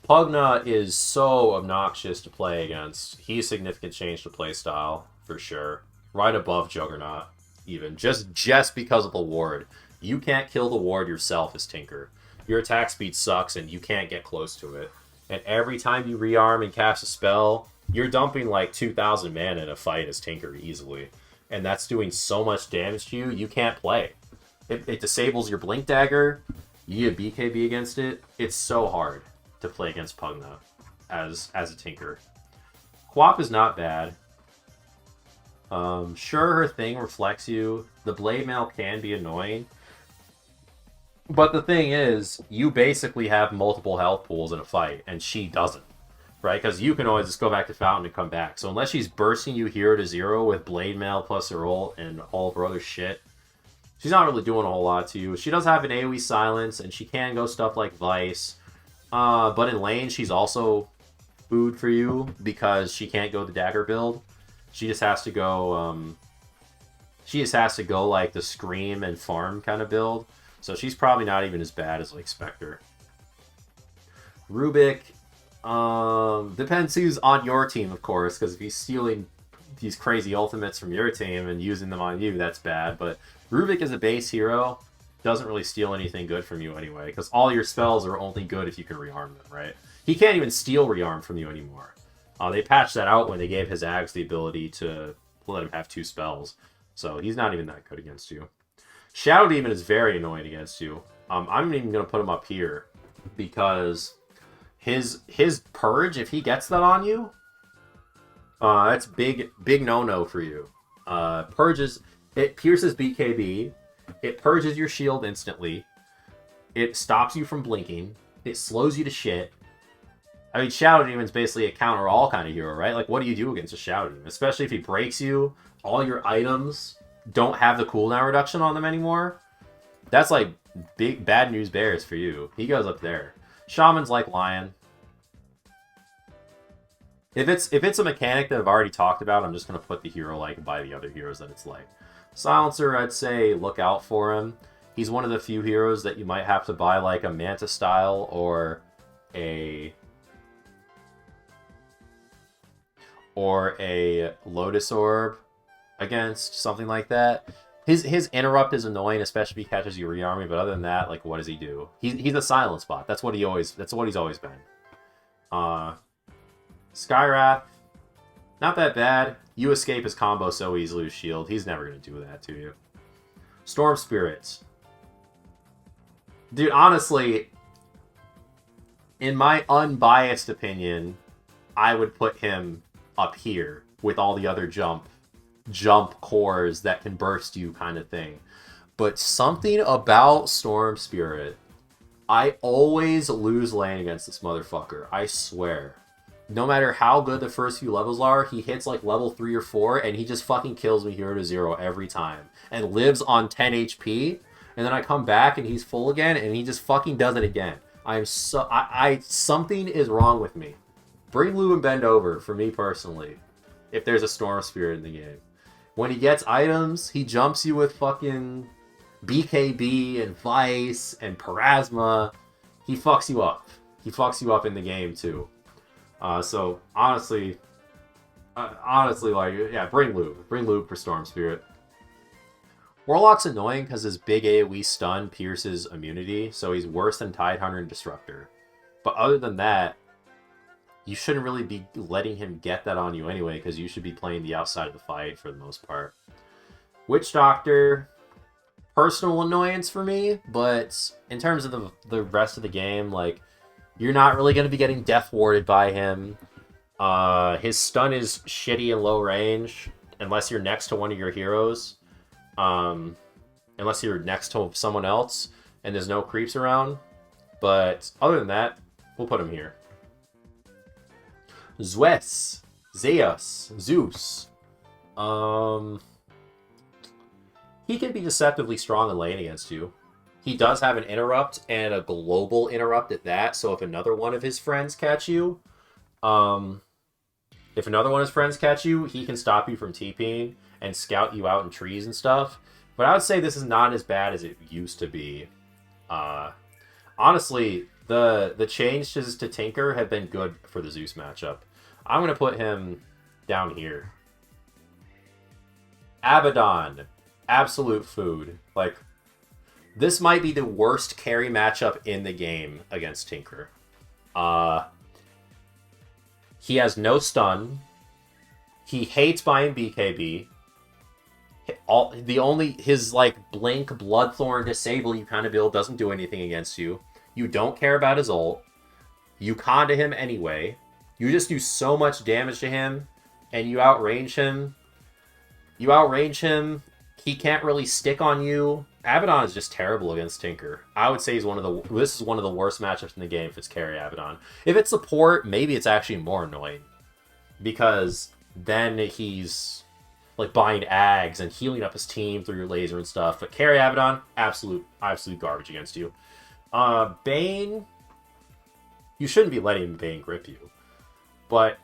Pugna is so obnoxious to play against. He's significant change to playstyle for sure. Right above Juggernaut, even just because of the ward. You can't kill the ward yourself as Tinker. Your attack speed sucks and you can't get close to it. And every time you rearm and cast a spell, you're dumping like 2,000 mana in a fight as Tinker easily. And that's doing so much damage to you, you can't play. It disables your Blink Dagger. You get BKB against it. It's so hard to play against Pugna as a Tinker. Quap is not bad. Sure, her thing reflects you. The Blade Mail can be annoying. But the thing is, you basically have multiple health pools in a fight, and she doesn't. Right? Because you can always just go back to Fountain and come back. So unless she's bursting you hero to 0 with Blade Mail plus her ult and all of her other shit, she's not really doing a whole lot to you. She does have an AoE silence, and she can go stuff like Vice. But in lane, she's also food for you because she can't go the dagger build. She just has to go. Like the Scream and farm kind of build. So she's probably not even as bad as like Spectre. Rubik, depends who's on your team, of course, because if he's stealing these crazy ultimates from your team and using them on you, that's bad. But Rubik as a base hero doesn't really steal anything good from you anyway, because all your spells are only good if you can rearm them, right? He can't even steal rearm from you anymore. They patched that out when they gave his Ags the ability to let him have 2 spells. So he's not even that good against you. Shadow Demon is very annoying against you. I'm even going to put him up here because his Purge, if he gets that on you, that's big no-no for you. Purges, it pierces BKB, it purges your shield instantly, it stops you from blinking, it slows you to shit. I mean, Shadow Demon's basically a counter-all kind of hero, right? Like, what do you do against a Shadow Demon? Especially if he breaks you, all your items don't have the cooldown reduction on them anymore. That's like big bad news bears for you. He goes up there. Shaman's like Lion. If it's a mechanic that I've already talked about, I'm just gonna put the hero like by the other heroes that it's like. Silencer, I'd say look out for him. He's one of the few heroes that you might have to buy like a Manta style or a Lotus Orb against, something like that. His interrupt is annoying, especially if he catches you rearming, but other than that, like, what does he do? He's a silence bot. That's what he's always been. Skywrath, not that bad. You escape his combo so easily with shield. He's never gonna do that to you. Storm Spirits. Dude, honestly, in my unbiased opinion, I would put him up here with all the other jump cores that can burst you kind of thing. But something about Storm Spirit, I always lose lane against this motherfucker. I swear. No matter how good the first few levels are, he hits like level 3 or 4 and he just fucking kills me hero to 0 every time. And lives on 10 HP. And then I come back and he's full again and he just fucking does it again. Something is wrong with me. Bring Lou and Bend over for me personally. If there's a Storm Spirit in the game. When he gets items, he jumps you with fucking BKB and Vice and Parasma. He fucks you up. He fucks you up in the game too. So honestly, Honestly, like, yeah, bring loot. Bring loot for Storm Spirit. Warlock's annoying because his big AoE stun pierces immunity, so he's worse than Tidehunter and Disruptor. But other than that, you shouldn't really be letting him get that on you anyway, because you should be playing the outside of the fight for the most part. Witch Doctor, personal annoyance for me, but in terms of the rest of the game, like, you're not really going to be getting death warded by him. His stun is shitty in low range, unless you're next to one of your heroes. Unless you're next to someone else, and there's no creeps around. But other than that, we'll put him here. Zeus. Zeus. He can be deceptively strong in lane against you. He does have an interrupt, and a global interrupt at that, so if another one of his friends catch you, he can stop you from TPing and scout you out in trees and stuff. But I would say this is not as bad as it used to be. Honestly, the changes to Tinker have been good for the Zeus matchup. I'm going to put him down here. Abaddon. Absolute food. Like, this might be the worst carry matchup in the game against Tinker. He has no stun. He hates buying BKB. His like Blink, Bloodthorn, Disable you kind of build doesn't do anything against you. You don't care about his ult. You con to him anyway. You just do so much damage to him, and you outrange him. He can't really stick on you. Abaddon is just terrible against Tinker. I would say this is one of the worst matchups in the game if it's carry Abaddon. If it's support, maybe it's actually more annoying, because then he's like buying ags and healing up his team through your laser and stuff. But carry Abaddon, absolute garbage against you. Bane, you shouldn't be letting Bane grip you, but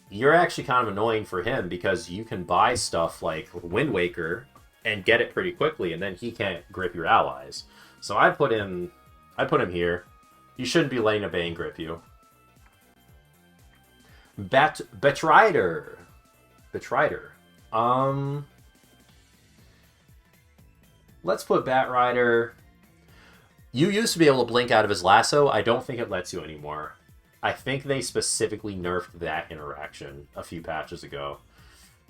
you're actually kind of annoying for him because you can buy stuff like Wind Waker and get it pretty quickly, and then he can't grip your allies. So I put him here. You shouldn't be letting a Bane grip you. Betrider. Let's put Batrider. You used to be able to blink out of his lasso. I don't think it lets you anymore. I think they specifically nerfed that interaction a few patches ago.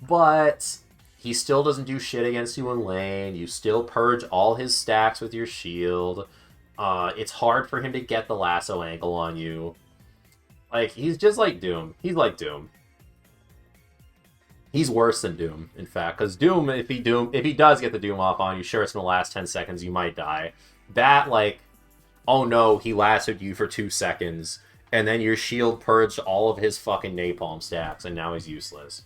But he still doesn't do shit against you in lane. You still purge all his stacks with your shield. It's hard for him to get the lasso angle on you. Like, he's just like Doom. He's like Doom. He's worse than Doom, in fact. Because Doom, if he does get the Doom off on you, sure, it's going to last 10 seconds. You might die. That, like, oh no, he lassoed you for 2 seconds. And then your shield purged all of his fucking napalm stacks, and now he's useless.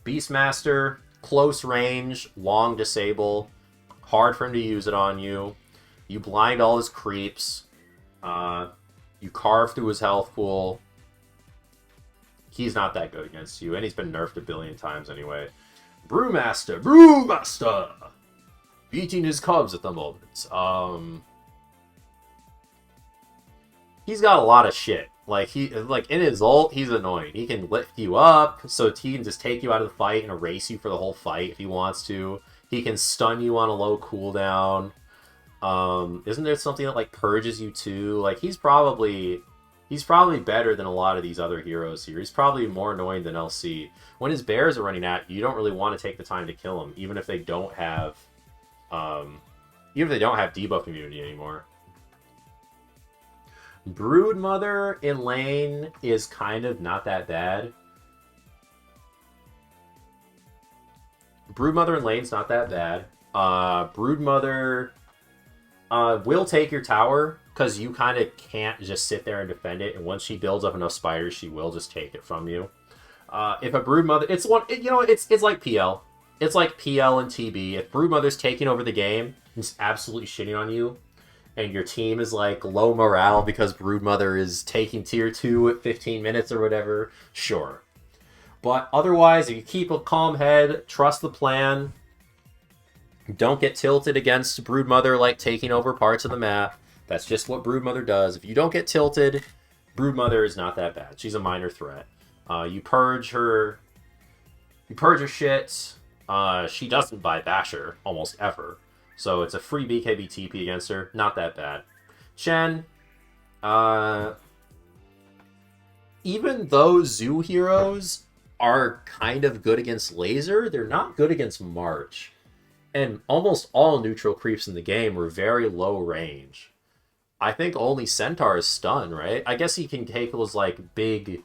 Beastmaster, close range, long disable. Hard for him to use it on you. You blind all his creeps. You carve through his health pool. He's not that good against you, and he's been nerfed a billion times anyway. Brewmaster! Beating his cubs at the moment. He's got a lot of shit. Like, in his ult, he's annoying. He can lift you up, so he can just take you out of the fight and erase you for the whole fight if he wants to. He can stun you on a low cooldown. Isn't there something that, like, purges you too? Like, he's probably better than a lot of these other heroes here. He's probably more annoying than LC. When his bears are running at you, you don't really want to take the time to kill him, even if they don't have debuff immunity anymore. Broodmother in lane is kind of not that bad. Broodmother in lane's not that bad. Broodmother will take your tower, because you kind of can't just sit there and defend it, and once she builds up enough spiders, she will just take it from you. If a Broodmother... It's like PL. It's like PL and TB. If Broodmother's taking over the game, it's absolutely shitting on you, and your team is like low morale because Broodmother is taking tier 2 at 15 minutes or whatever, sure. But otherwise, if you keep a calm head, trust the plan, don't get tilted against Broodmother like taking over parts of the map. That's just what Broodmother does. If you don't get tilted, Broodmother is not that bad. She's a minor threat. You purge her You purge her shit. She doesn't buy Basher almost ever. So it's a free BKB TP against her. Not that bad. Chen, even though Zoo heroes are kind of good against Laser, they're not good against March. And almost all neutral creeps in the game were very low range. I think only Centaur is stun, right? I guess he can take those like big,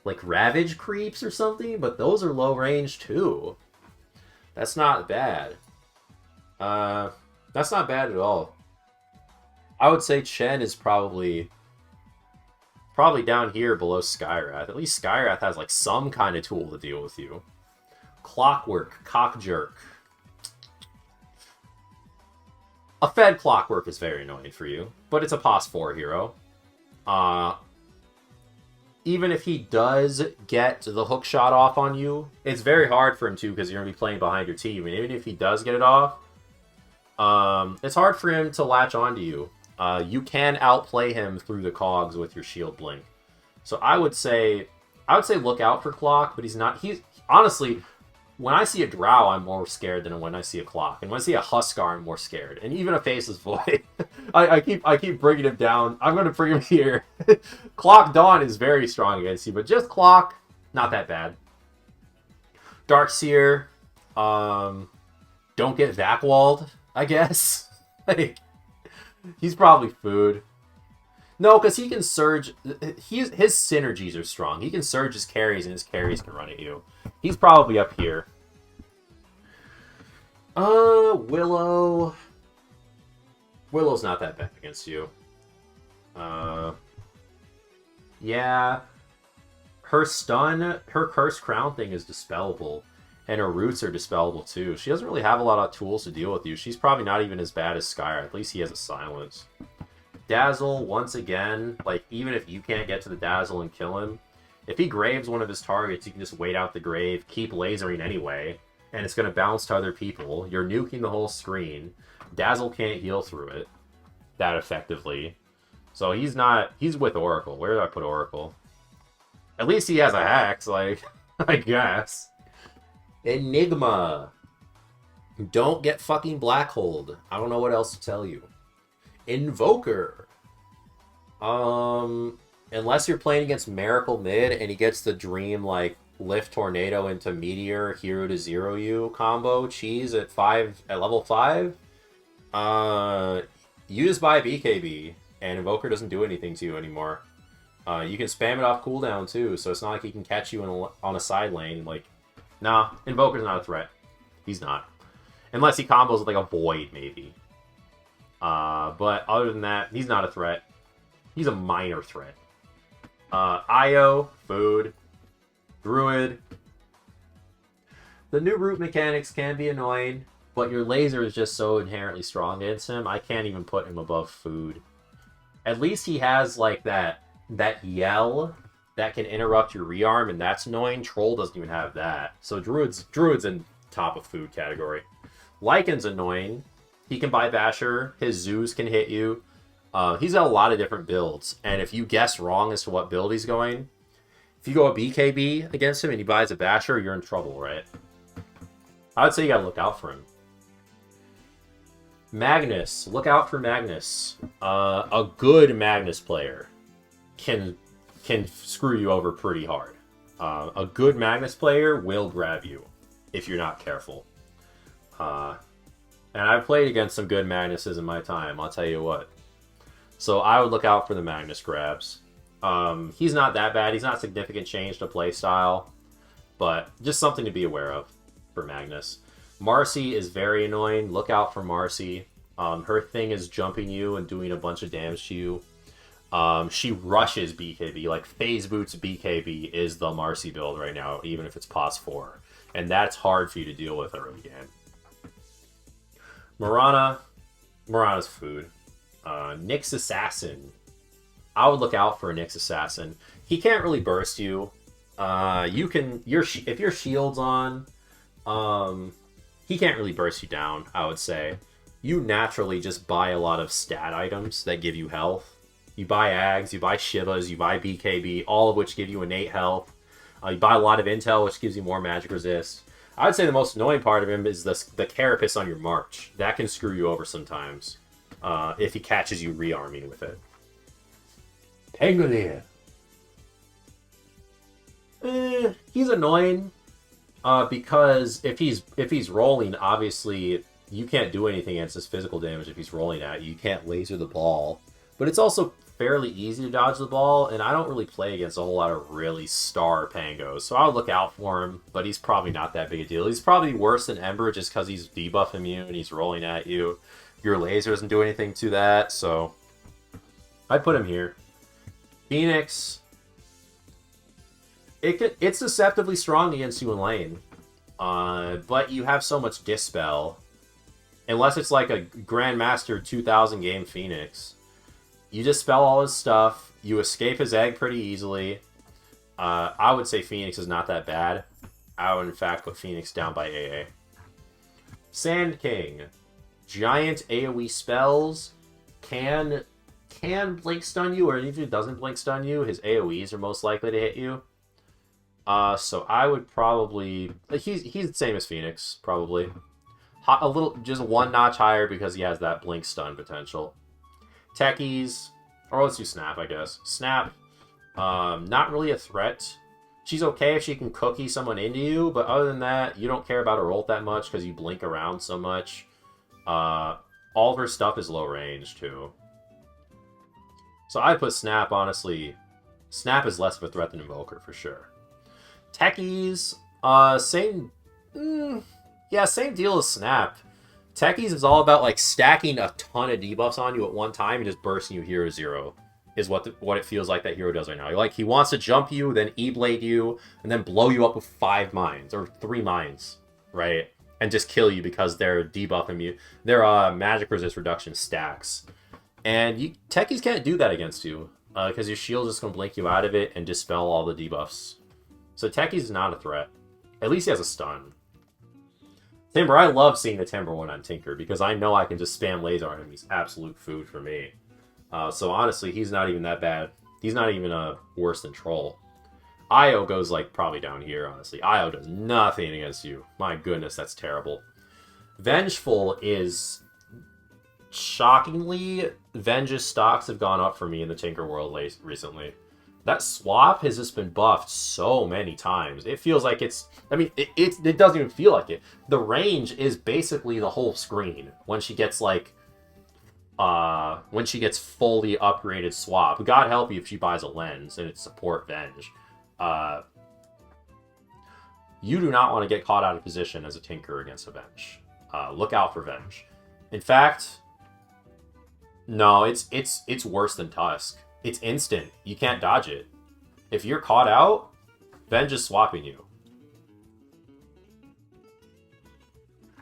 like Ravage creeps or something, but those are low range too. That's not bad. That's not bad at all. I would say Chen is probably down here below Skyrath. At least Skyrath has like some kind of tool to deal with you. Clockwork, Cockjerk. A fed Clockwork is very annoying for you, but it's a POS 4 hero. Even if he does get the hook shot off on you, it's very hard for him to because you're going to be playing behind your team. And even if he does get it off, it's hard for him to latch onto you. You can outplay him through the cogs with your shield blink. So I would say look out for Clock, but he's honestly, when I see a Drow, I'm more scared than when I see a Clock. And when I see a Huskar, I'm more scared. And even a Faceless Void. I keep bringing him down. I'm going to bring him here. Clock Dawn is very strong against you, but just Clock, not that bad. Darkseer, don't get Vacwalled, I guess. Like, he's probably food. No, because he can surge. His synergies are strong. He can surge his carries, and his carries can run at you. He's probably up here. Willow. Willow's not that bad against you. Yeah. Her stun, her Cursed Crown thing is dispellable. And her roots are dispellable too. She doesn't really have a lot of tools to deal with you. She's probably not even as bad as Skyra. At least he has a silence. Dazzle, once again, like, even if you can't get to the Dazzle and kill him, if he graves one of his targets, you can just wait out the grave, keep lasering anyway, and it's going to bounce to other people. You're nuking the whole screen. Dazzle can't heal through it that effectively. So he's with Oracle. Where did I put Oracle? At least he has a Hex, like, I guess. Enigma. Don't get fucking blackholed. I don't know what else to tell you. Invoker. Unless you're playing against Miracle mid and he gets the dream like lift tornado into meteor hero to zero you combo cheese at level 5, you just buy BKB and Invoker doesn't do anything to you anymore. You can spam it off cooldown too, so it's not like he can catch you on a side lane. Like, nah, Invoker's not a threat. He's not. Unless he combos with like a Void, maybe. But other than that, he's not a threat. He's a minor threat. Io, food, Druid. The new root mechanics can be annoying, but your laser is just so inherently strong against him, I can't even put him above food. At least he has like that yell that can interrupt your rearm, and that's annoying. Troll doesn't even have that. So Druid's in top of food category. Lycan's annoying. He can buy Basher. His Zoos can hit you. He's got a lot of different builds. And if you guess wrong as to what build he's going, if you go a BKB against him and he buys a Basher, you're in trouble, right? I would say you gotta look out for him. Magnus. Look out for Magnus. A good Magnus player can screw you over pretty hard. A good Magnus player will grab you if you're not careful. And I've played against some good Magnuses in my time, I'll tell you what. So I would look out for the Magnus grabs. He's not that bad. He's not significant change to playstyle, but just something to be aware of for Magnus. Marcy is very annoying. Look out for Marcy. Her thing is jumping you and doing a bunch of damage to you. She rushes BKB. Like, Phase Boots BKB is the Marcy build right now, even if it's POS 4. And that's hard for you to deal with early game. Morana's food. Nyx Assassin. I would look out for a Nyx Assassin. He can't really burst you. If your shield's on, he can't really burst you down, I would say. You naturally just buy a lot of stat items that give you health. You buy Ags, you buy Shivas, you buy BKB, all of which give you innate health. You buy a lot of intel, which gives you more magic resist. I would say the most annoying part of him is the carapace on your march. That can screw you over sometimes if he catches you rearming with it. Pangolier. He's annoying because if he's rolling, obviously you can't do anything against his physical damage if he's rolling at you. You can't laser the ball. But it's also fairly easy to dodge the ball, and I don't really play against a whole lot of really star Pangos, so I would look out for him, but he's probably not that big a deal. He's probably worse than Ember just because he's debuff immune and he's rolling at you. Your laser doesn't do anything to that, so I'd put him here. Phoenix, it's deceptively strong against you in lane, but you have so much Dispel. Unless it's like a Grandmaster 2000 game Phoenix. You dispel all his stuff. You escape his egg pretty easily. I would say Phoenix is not that bad. I would, in fact, put Phoenix down by AA. Sand King. Giant AoE spells. Can blink stun you, or even if it doesn't blink stun you, his AoEs are most likely to hit you. So I would probably... He's the same as Phoenix, probably. A little, just one notch higher because he has that blink stun potential. Techies, or let's do Snap, I guess. Snap, not really a threat. She's okay if she can cookie someone into you, but other than that, you don't care about her ult that much because you blink around so much. All of her stuff is low range, too. So I put Snap, honestly. Snap is less of a threat than Invoker, for sure. Techies, same... yeah, same deal as Snap. Techies is all about like stacking a ton of debuffs on you at one time and just bursting you hero 0 is what it feels like that hero does right now. Like he wants to jump you, then E-blade you, and then blow you up with 5 mines or 3 mines, right? And just kill you because they're debuffing you. Their magic resist reduction stacks. And Techies can't do that against you because your shield's just going to blink you out of it and dispel all the debuffs. So Techies is not a threat. At least he has a stun. Timber, I love seeing the Timber one on Tinker because I know I can just spam laser on him. He's absolute food for me. So honestly, he's not even that bad. He's not even worse than Troll. Io goes like probably down here, honestly. Io does nothing against you. My goodness, that's terrible. Vengeful is... Shockingly, Venge's stocks have gone up for me in the Tinker world recently. That swap has just been buffed so many times. It feels like it's... I mean, it doesn't even feel like it. The range is basically the whole screen when she gets, like... when she gets fully upgraded swap. God help you if she buys a lens and it's support Venge. You do not want to get caught out of position as a Tinker against a Venge. Look out for Venge. In fact... No, it's worse than Tusk. It's instant. You can't dodge it. If you're caught out, Venge is swapping you.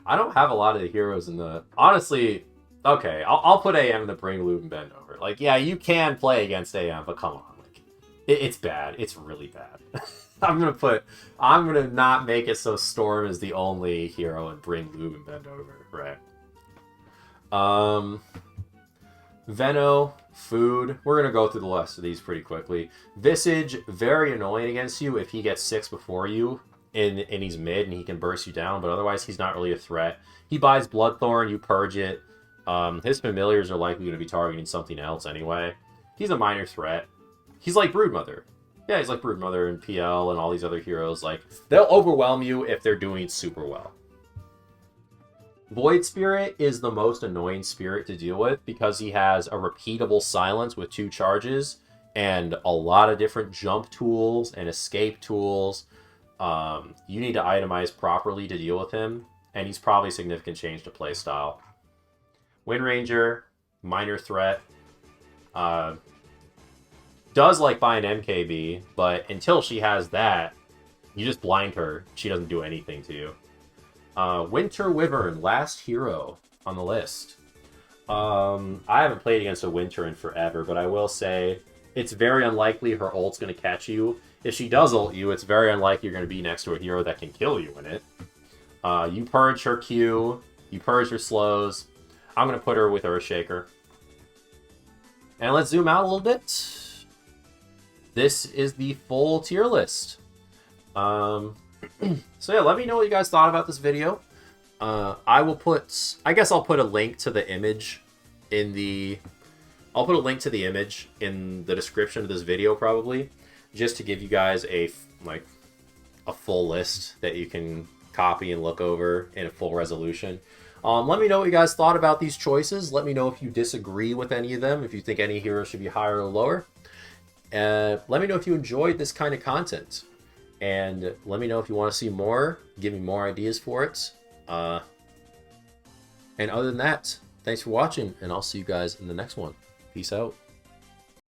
I don't have a lot of the heroes in the... Honestly, okay, I'll put AM in the Bring Loot and Bend over. Like, yeah, you can play against AM, but come on. Like, it's bad. It's really bad. I'm gonna not make it so Storm is the only hero and Bring Loot and Bend over, right? Veno, Food. We're going to go through the rest of these pretty quickly. Visage, very annoying against you if he gets 6 before you and he's mid and he can burst you down, but otherwise he's not really a threat. He buys Bloodthorn, you purge it. His familiars are likely going to be targeting something else anyway. He's a minor threat. He's like Broodmother. Yeah, he's like Broodmother and PL and all these other heroes. Like, they'll overwhelm you if they're doing super well. Void Spirit is the most annoying spirit to deal with because he has a repeatable silence with 2 charges and a lot of different jump tools and escape tools. You need to itemize properly to deal with him, and he's probably a significant change to playstyle. Wind Ranger, minor threat. Does like buy an MKB, but until she has that, you just blind her. She doesn't do anything to you. Winter Wyvern, last hero on the list. I haven't played against a Winter in forever, but I will say it's very unlikely her ult's going to catch you. If she does ult you, it's very unlikely you're going to be next to a hero that can kill you in it. You purge her Q, you purge her slows. I'm going to put her with Earthshaker. And let's zoom out a little bit. This is the full tier list. So yeah, let me know what you guys thought about this video. I guess I'll put a link to the image in the, I'll put a link to the image in the description of this video probably, just to give you guys a full list that you can copy and look over in a full resolution. Let me know what you guys thought about these choices. Let me know if you disagree with any of them, if you think any hero should be higher or lower. Let me know if you enjoyed this kind of content. And let me know if you want to see more. Give me more ideas for it. And other than that, thanks for watching, and I'll see you guys in the next one. Peace out.